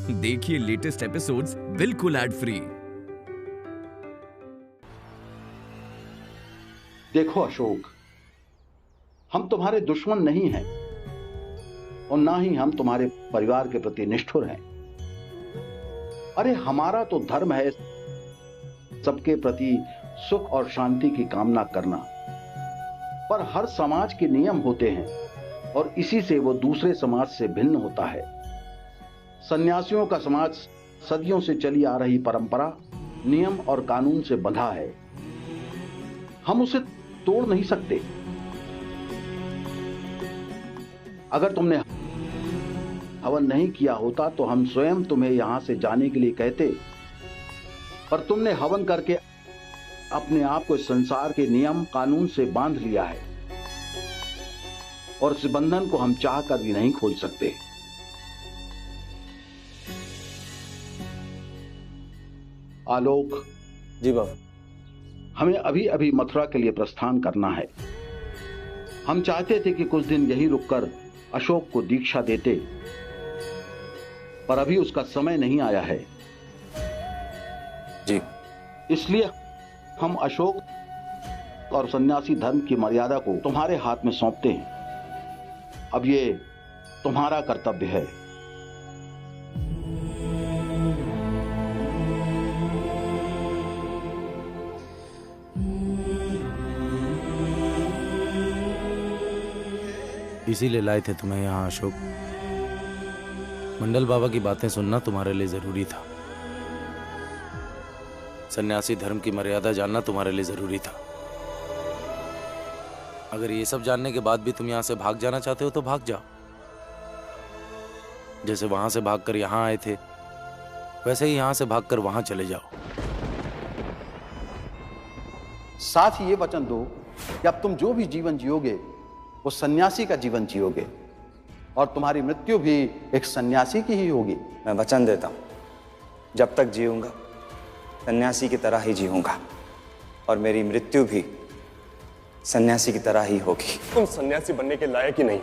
देखिए latest episodes बिल्कुल ad free. देखो अशोक, हम तुम्हारे दुश्मन नहीं हैं और ना ही हम तुम्हारे परिवार के प्रति निष्ठुर हैं। अरे हमारा तो धर्म है सबके प्रति सुख और शांति की कामना करना, पर हर समाज के नियम होते हैं और इसी से वो दूसरे समाज से भिन्न होता है। सन्यासियों का समाज सदियों से चली आ रही परंपरा, नियम और कानून से बंधा है। हम उसे तोड़ नहीं सकते। अगर तुमने हवन नहीं किया होता तो हम स्वयं तुम्हें यहां से जाने के लिए कहते, पर तुमने हवन करके अपने आप को इस संसार के नियम कानून से बांध लिया है और इस बंधन को हम चाहकर भी नहीं खोल सकते। आलोक जी बाबा, हमें अभी अभी मथुरा के लिए प्रस्थान करना है। हम चाहते थे कि कुछ दिन यहीं रुककर अशोक को दीक्षा देते, पर अभी उसका समय नहीं आया है। जी, इसलिए हम अशोक और सन्यासी धर्म की मर्यादा को तुम्हारे हाथ में सौंपते हैं। अब ये तुम्हारा कर्तव्य है। इसीलिए लाए थे तुम्हें यहाँ अशोक। मंडल बाबा की बातें सुनना तुम्हारे लिए जरूरी था। सन्यासी धर्म की मर्यादा जानना तुम्हारे लिए जरूरी था। अगर ये सब जानने के बाद भी तुम यहाँ से भाग जाना चाहते हो तो भाग जाओ। जैसे वहां से भागकर यहाँ आए थे, वैसे ही यहाँ से भागकर वहां चले जाओ। साथ ही ये वचन दो कि अब तुम जो भी जीवन जियोगे वो सन्यासी का जीवन जियोगे और तुम्हारी मृत्यु भी एक सन्यासी की ही होगी। मैं वचन देता हूं, जब तक जीऊंगा सन्यासी की तरह ही जीऊंगा और मेरी मृत्यु भी सन्यासी की तरह ही होगी। तुम सन्यासी बनने के लायक ही नहीं,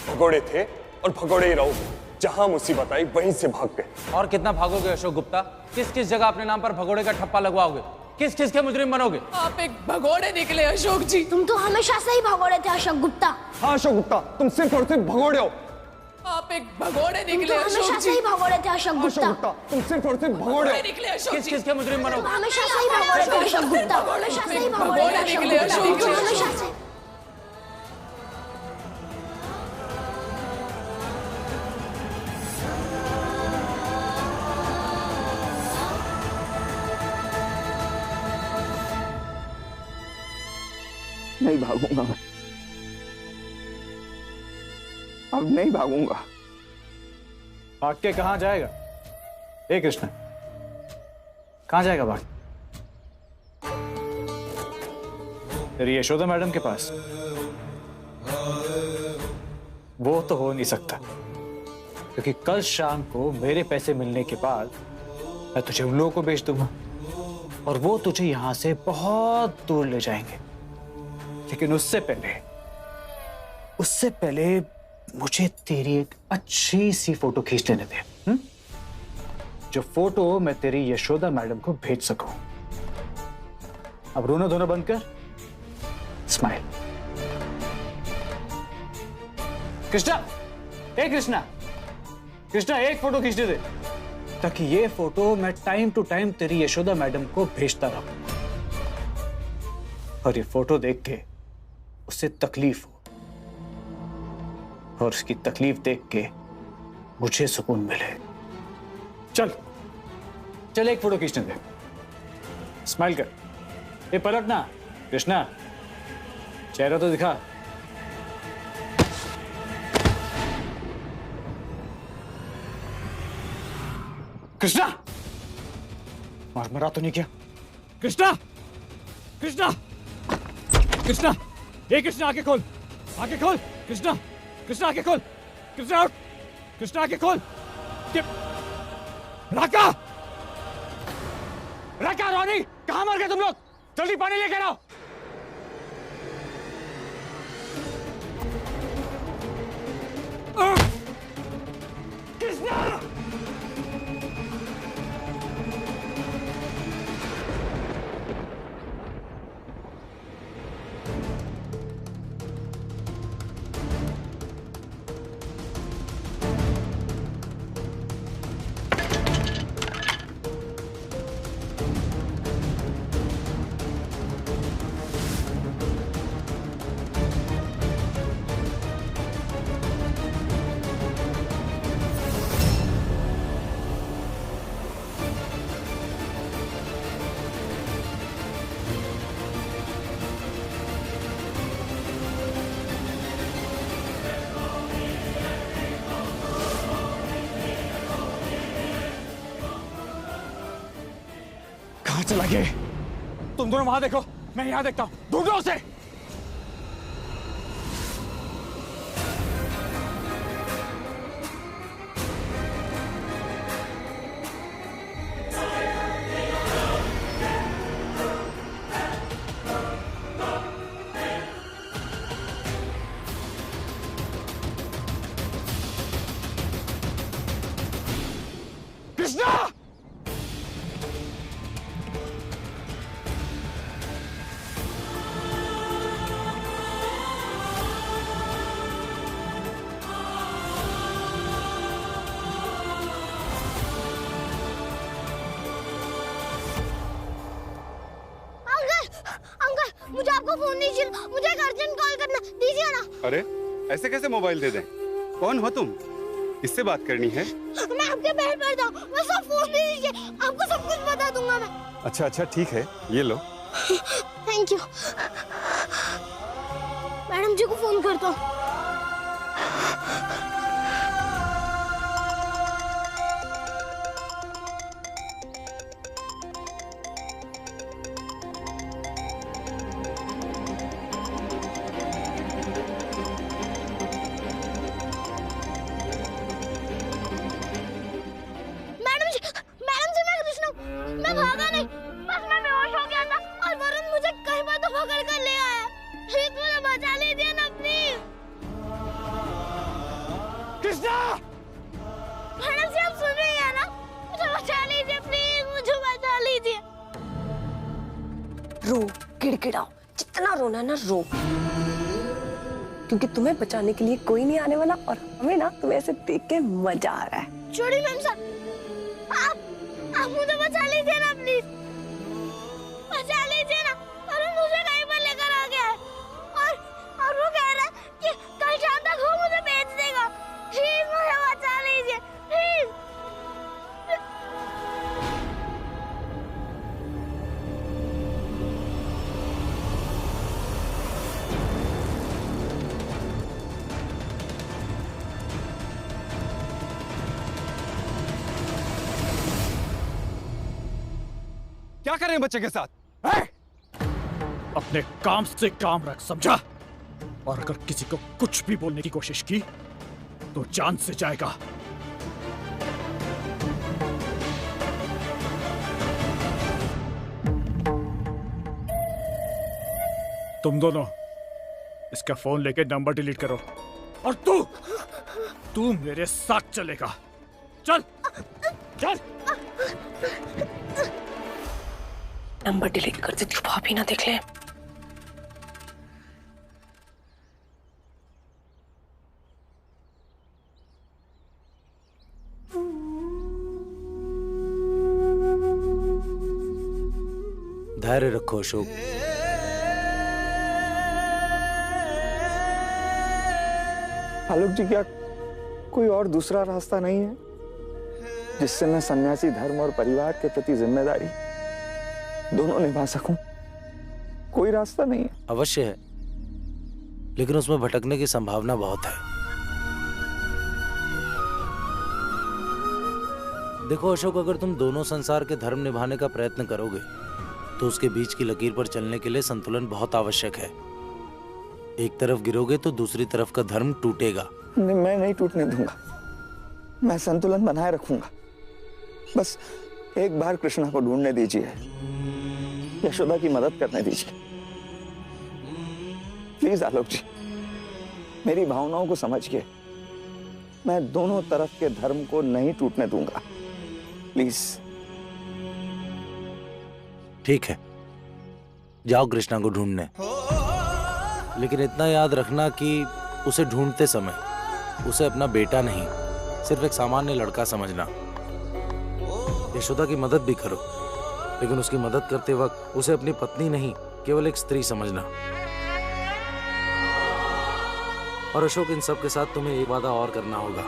भगोड़े थे और भगोड़े ही रहोगे। जहां मुसीबत आई वहीं से भाग गए। और कितना भागोगे अशोक गुप्ता? किस किस जगह अपने नाम पर भगोड़े का ठप्पा लगवाओगे? किस किस के मुजरिम बनोगे? आप एक भगोड़े निकले अशोक जी। तुम तो हमेशा से ही भगोड़े थे अशोक गुप्ता। हाँ अशोक गुप्ता, तुम सिर्फ और सिर्फ भगोड़े हो। आप एक भगोड़े निकले तुम तो अशोक हमेशा जी। से ही भगोड़े थे अशोक गुप्ता। तुम सिर्फ और सिर्फ भगोड़े हो। निकले अशोक किस जी। किस के मुजरिम बनोगे? तुम हमेशा से ही भगोड़े थे अशोक गुप्ता। हमेशा से ही भगोड़े थे निकले अशोक जी। हमेशा से। नहीं भागूंगा मैं, अब नहीं भागूंगा। भाग के कहां जाएगा? हे कृष्ण, कहां जाएगा भाग? तेरी यशोदा मैडम के पास? वो तो हो नहीं सकता, क्योंकि कल शाम को मेरे पैसे मिलने के बाद मैं तुझे उन लोगों को बेच दूंगा और वो तुझे यहां से बहुत दूर ले जाएंगे। लेकिन उससे पहले मुझे तेरी एक अच्छी सी फोटो खींच लेने दे, जो फोटो मैं तेरी यशोदा मैडम को भेज सकूं। अब रोना धोना बंद कर, स्माइल। कृष्णा, ए कृष्णा, कृष्णा एक फोटो खींचने दे, ताकि ये फोटो मैं टाइम टू टाइम तेरी यशोदा मैडम को भेजता रहूं और ये फोटो देख के उससे तकलीफ हो और उसकी तकलीफ देख के मुझे सुकून मिले। चल चल एक फोटो खींचने दे, स्माइल कर। ये पलट ना कृष्णा, चेहरा तो दिखा। कृष्णा, मरा तो नहीं किया? कृष्णा, कृष्णा, कृष्णा, ये कृष्णा आंखें खोल, आंखें खोल। कृष्णा, कृष्णा आंखें खोल। कृष्णा उठ, कृष्णा आंखें खोल। राका, राका, रोनी, कहां मर गए तुम लोग? जल्दी पानी लेकर आओ। कृष्णा, कहाँ चला गया? तुम दोनों वहां देखो, मैं यहाँ देखता हूँ। ढूंढो उसे। कृष्णा! अंकल, मुझे आपका फोन नहीं चाहिए, मुझे एक अर्जेंट कॉल करना, दीजिए ना। अरे ऐसे कैसे मोबाइल दे दें? कौन हो तुम? किससे बात करनी है? मैं आपके बेड पर था, बस आप फोन नहीं दीजिए, आपको सब कुछ बता दूंगा मैं। अच्छा अच्छा ठीक है, ये लो। Thank you. मैडम जी को फोन करता हूँ। मैं भागा नहीं, बस मैं बेहोश हो गया था और वरुण मुझे कई बार तो पकड़ कर ले आया। प्लीज मुझे बचा लीजिए ना प्लीज। कृष्णा! मैडम जी आप सुन रही हैं ना? मुझे बचा लीजिए प्लीज, मुझे बचा लीजिए। रो, गिड़गिड़ाओ, जितना रोना ना रो, क्योंकि तुम्हें बचाने के लिए कोई नहीं आने वाला और हमें ना तुम्हें ऐसे देख के मजा आ रहा है। छोड़ी मैम साहब, आप मुझे बचा लीजिए ना प्लीज, बचा लीजिए ना। और मुझे कहीं पर लेकर आ गया है और वो कह रहा है कि कल शाम तक वो मुझे बेच देगा। प्लीज मुझे बचा लीजिए प्लीज। क्या कर रहे हैं बच्चे के साथ? अपने काम से काम रख, समझा? और अगर किसी को कुछ भी बोलने की कोशिश की तो जान से जाएगा। तुम दोनों इसका फोन लेके नंबर डिलीट करो और तू मेरे साथ चलेगा। चल चल। नंबर डिलीट कर दे, भाभी ना देख ले। धैर्य रखो अशोक। आलोक जी, क्या कोई और दूसरा रास्ता नहीं है जिससे मैं सन्यासी धर्म और परिवार के प्रति जिम्मेदारी दोनों निभा सकूं? कोई रास्ता नहीं है? अवश्य है, लेकिन उसमें भटकने की संभावना बहुत है। देखो अशोक, अगर तुम दोनों संसार के धर्म निभाने का प्रयत्न करोगे तो उसके बीच की लकीर पर चलने के लिए संतुलन बहुत आवश्यक है। एक तरफ गिरोगे तो दूसरी तरफ का धर्म टूटेगा। नहीं, मैं नहीं टूटने दूंगा। मैं संतुलन बनाए रखूंगा। बस एक बार कृष्णा को ढूंढने दीजिए, यशोदा की मदद करने दीजिए। प्लीज आलोक जी, मेरी भावनाओं को समझिए। मैं दोनों तरफ के धर्म को नहीं टूटने दूंगा। प्लीज। ठीक है, जाओ कृष्णा को ढूंढने, लेकिन इतना याद रखना कि उसे ढूंढते समय उसे अपना बेटा नहीं, सिर्फ एक सामान्य लड़का समझना। यशोदा की मदद भी करो, लेकिन उसकी मदद करते वक्त उसे अपनी पत्नी नहीं, केवल एक स्त्री समझना। और अशोक, इन सब के साथ तुम्हें एक वादा और करना होगा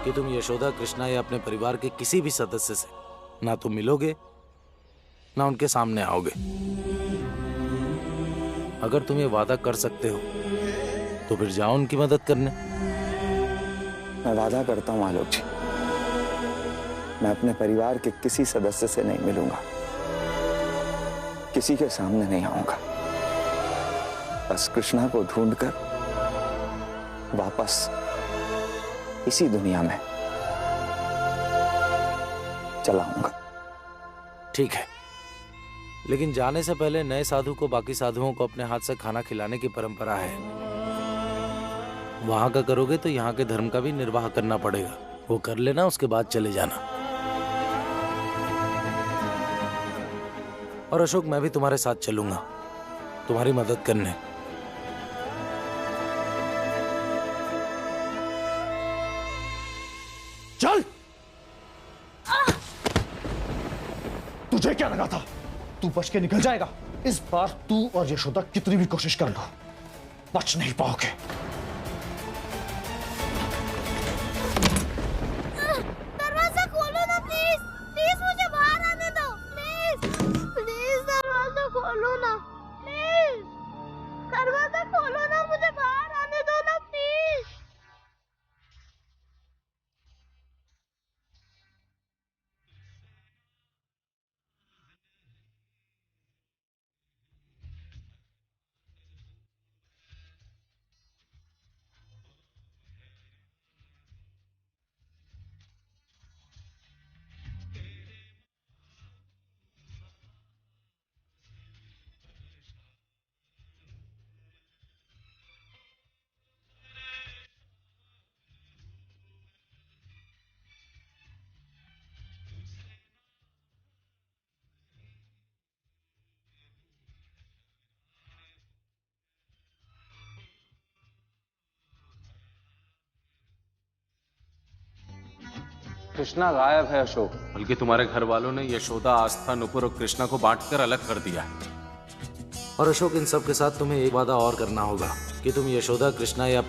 कि तुम यशोदा, कृष्णा या अपने परिवार के किसी भी सदस्य से ना तुम मिलोगे ना उनके सामने आओगे। अगर तुम ये वादा कर सकते हो तो फिर जाओ उनकी मदद करने। मैं वादा करता हूं आलोक जी, मैं अपने परिवार के किसी सदस्य से नहीं मिलूंगा। किसी के सामने नहीं आऊंगा। बस कृष्णा को ढूंढकर वापस इसी दुनिया में चला आऊंगा। ठीक है, लेकिन जाने से पहले नए साधु को बाकी साधुओं को अपने हाथ से खाना खिलाने की परंपरा है। वहां का करोगे तो यहाँ के धर्म का भी निर्वाह करना पड़ेगा। वो कर लेना, उसके बाद चले जाना। और अशोक, मैं भी तुम्हारे साथ चलूंगा, तुम्हारी मदद करने। चल। तुझे क्या लगा था तू बच के निकल जाएगा? इस बार तू और यशोदा कितनी भी कोशिश कर लो, बच नहीं पाओगे। दरवाजा खोलो ना प्लीज, प्लीज मुझे बाहर आने दो, प्लीज प्लीज दरवाजा खोलो ना, प्लीज दरवाजा खोलो ना, मुझे बाहर आने दो ना प्लीज। कृष्णा गायब है अशोक। बल्कि तुम्हारे घर वालों ने यशोदा, आस्था, नुपुर और कृष्णा को बांटकर अलग कर दिया है। और अशोक, इन सब के साथ तुम्हें एक वादा और करना होगा कि तुम यशोदा, कृष्णा या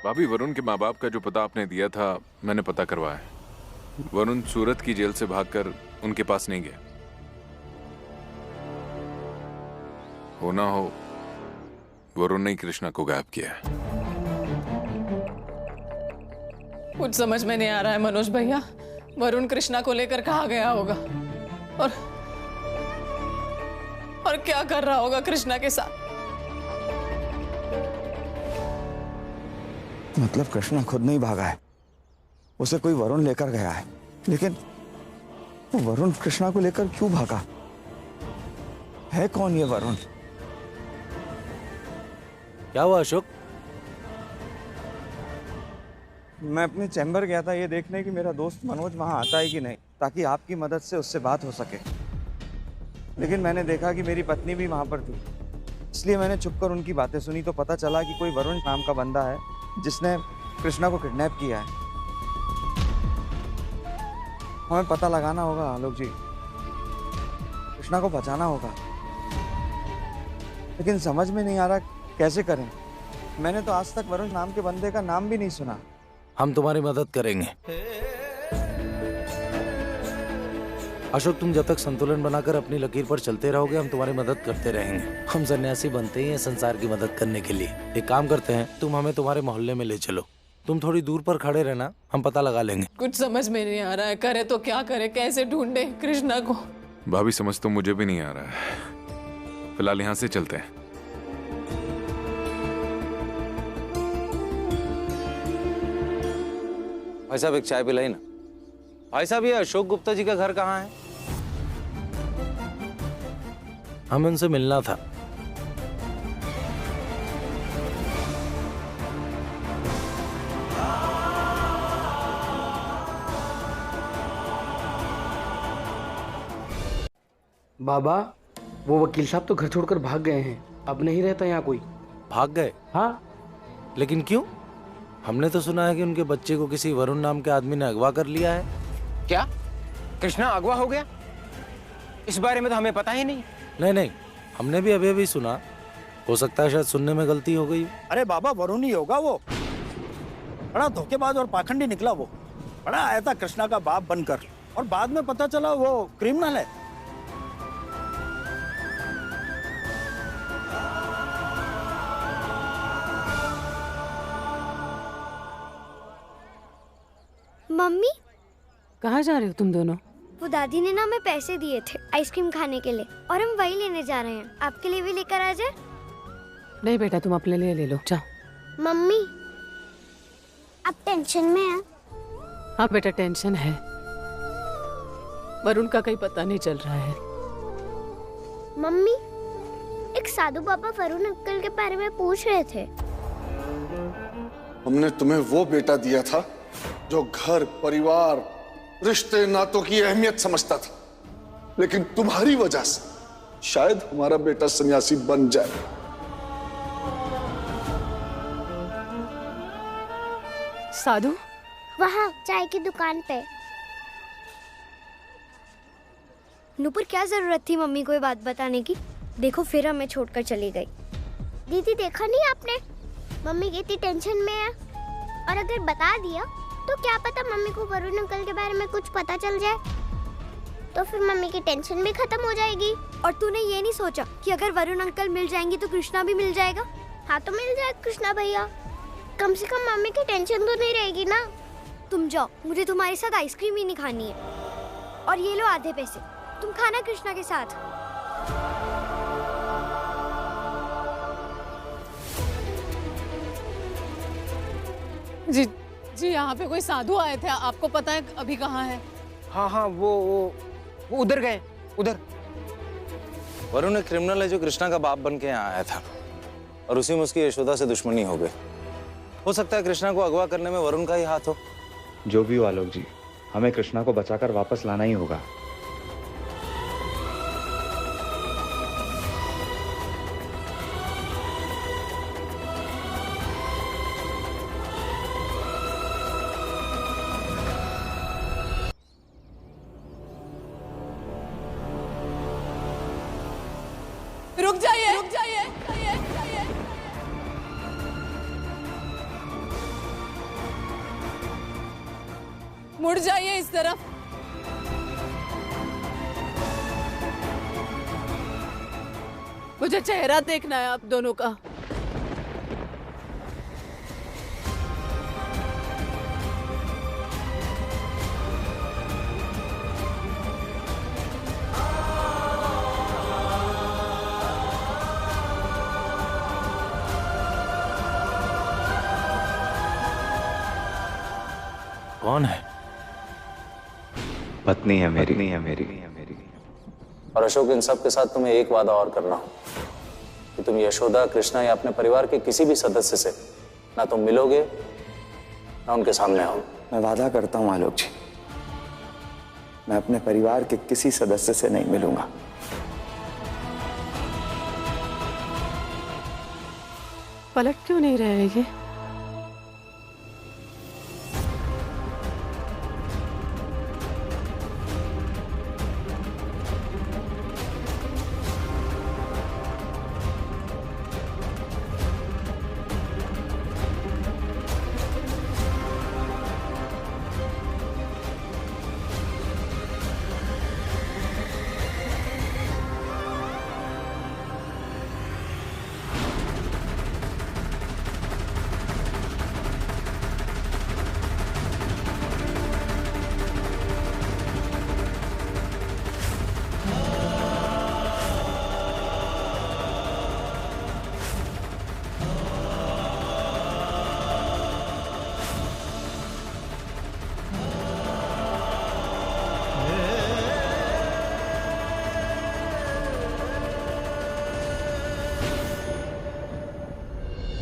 भाभी, वरुण के माँ बाप का जो पता आपने दिया था मैंने पता करवाया। वरुण सूरत की जेल से भागकर उनके पास नहीं गया। हो ना हो वरुण ने कृष्णा को गायब किया है। कुछ समझ में नहीं आ रहा है मनोज भैया। वरुण कृष्णा को लेकर कहाँ गया होगा और क्या कर रहा होगा कृष्णा के साथ? मतलब कृष्णा खुद नहीं भागा है, उसे कोई वरुण लेकर गया है। लेकिन वो वरुण कृष्णा को लेकर क्यों भागा? है कौन ये वरुण? क्या हुआ अशोक? मैं अपने चैम्बर गया था ये देखने कि मेरा दोस्त मनोज वहां आता है कि नहीं, ताकि आपकी मदद से उससे बात हो सके। लेकिन मैंने देखा कि मेरी पत्नी भी वहां पर थी, इसलिए मैंने छुपकर उनकी बातें सुनी तो पता चला कि कोई वरुण नाम का बंदा है जिसने कृष्णा को किडनैप किया है। हमें पता लगाना होगा आलोक जी, कृष्णा को बचाना होगा। लेकिन समझ में नहीं आ रहा कैसे करें। मैंने तो आज तक वरुण नाम के बंदे का नाम भी नहीं सुना। हम तुम्हारी मदद करेंगे। अशोक, तुम जब तक संतुलन बनाकर अपनी लकीर पर चलते रहोगे हम तुम्हारी मदद करते रहेंगे। हम सन्यासी बनते ही हैं संसार की मदद करने के लिए। एक काम करते हैं, तुम हमें तुम्हारे मोहल्ले में ले चलो। तुम थोड़ी दूर पर खड़े रहना, हम पता लगा लेंगे। कुछ समझ में नहीं आ रहा है, करे तो क्या करे, कैसे ढूंढे कृष्णा को। भाभी समझ तो मुझे भी नहीं आ रहा है। फिलहाल यहाँ से चलते हैं। भाई साहब, एक चाय पिलाई ना। भाई साहब, ये अशोक गुप्ता जी का घर कहाँ है? हमें उनसे मिलना था। बाबा, वो वकील साहब तो घर छोड़कर भाग गए हैं, अब नहीं रहता यहाँ कोई। भाग गए? हाँ। लेकिन क्यों? हमने तो सुना है कि उनके बच्चे को किसी वरुण नाम के आदमी ने अगवा कर लिया है। क्या कृष्णा अगवा हो गया? इस बारे में तो हमें पता ही नहीं। नहीं, हमने भी अभी अभी सुना। हो सकता है शायद सुनने में गलती हो गई। अरे बाबा, वरुण ही होगा वो। बड़ा धोखेबाज और पाखंडी निकला वो। बड़ा आया था कृष्णा का बाप बनकर, और बाद में पता चला वो क्रिमिनल है। मम्मी, कहाँ जा रहे हो तुम दोनों? वो दादी ने ना हमें पैसे दिए थे आइसक्रीम खाने के लिए, और हम वही लेने जा रहे हैं। आपके लिए भी लेकर आ जाए? नहीं बेटा, तुम अपने लिए ले लो, जाओ। मम्मी, आप टेंशन में हैं? हाँ बेटा, टेंशन है। वरुण का कहीं पता नहीं चल रहा है। मम्मी, एक साधु बाबा वरुण अंकल के बारे में पूछ रहे थे। हमने तुम्हें वो बेटा दिया था जो घर, परिवार, रिश्ते नातों की अहमियत समझता था, लेकिन तुम्हारी वजह से शायद हमारा बेटा सन्यासी बन जाए। साधु? वहाँ चाय की दुकान पे। नूपुर, क्या जरूरत थी मम्मी को ये बात बताने की? देखो फिर हमें छोड़कर चली गई। दीदी, देखा नहीं आपने? मम्मी कितनी टेंशन में है, और अगर बता दिया तो क्या पता मम्मी को वरुण अंकल के बारे में कुछ पता चल जाए, तो फिर मम्मी की टेंशन भी खत्म हो जाएगी। और तूने ये नहीं सोचा कि अगर वरुण अंकल मिल जाएंगे तो कृष्णा भी मिल जाएगा? हाँ, तो मिल जाएगा कृष्णा भैया। कम से कम मम्मी की टेंशन तो नहीं रहेगी ना। तुम जाओ, मुझे तुम्हारे साथ आइसक्रीम ही नहीं खानी है। और ये लो आधे पैसे, तुम खाना कृष्णा के साथ। जी, यहाँ पे कोई साधु आए थे, आपको पता है अभी कहाँ है? हाँ, वो उधर गए, उधर। वरुण एक क्रिमिनल है जो कृष्णा का बाप बन के यहाँ आया था, और उसी में उसकी यशोदा से दुश्मनी हो गई। हो सकता है कृष्णा को अगवा करने में वरुण का ही हाथ हो। जो भी हो आलोक जी, हमें कृष्णा को बचाकर वापस लाना ही होगा। रुक जाइए। मुड़ जाइए इस तरफ। मुझे चेहरा देखना है आप दोनों का। कौन है? पत्नी है मेरी। और अशोक, इन सब के साथ तुम्हें एक वादा और करना हो कि तुम यशोदा, कृष्णा या अपने परिवार के किसी भी सदस्य से ना तुम मिलोगे ना उनके सामने हो। मैं वादा करता हूं आलोक जी, मैं अपने परिवार के किसी सदस्य से नहीं मिलूंगा। पलट क्यों नहीं रहे ये?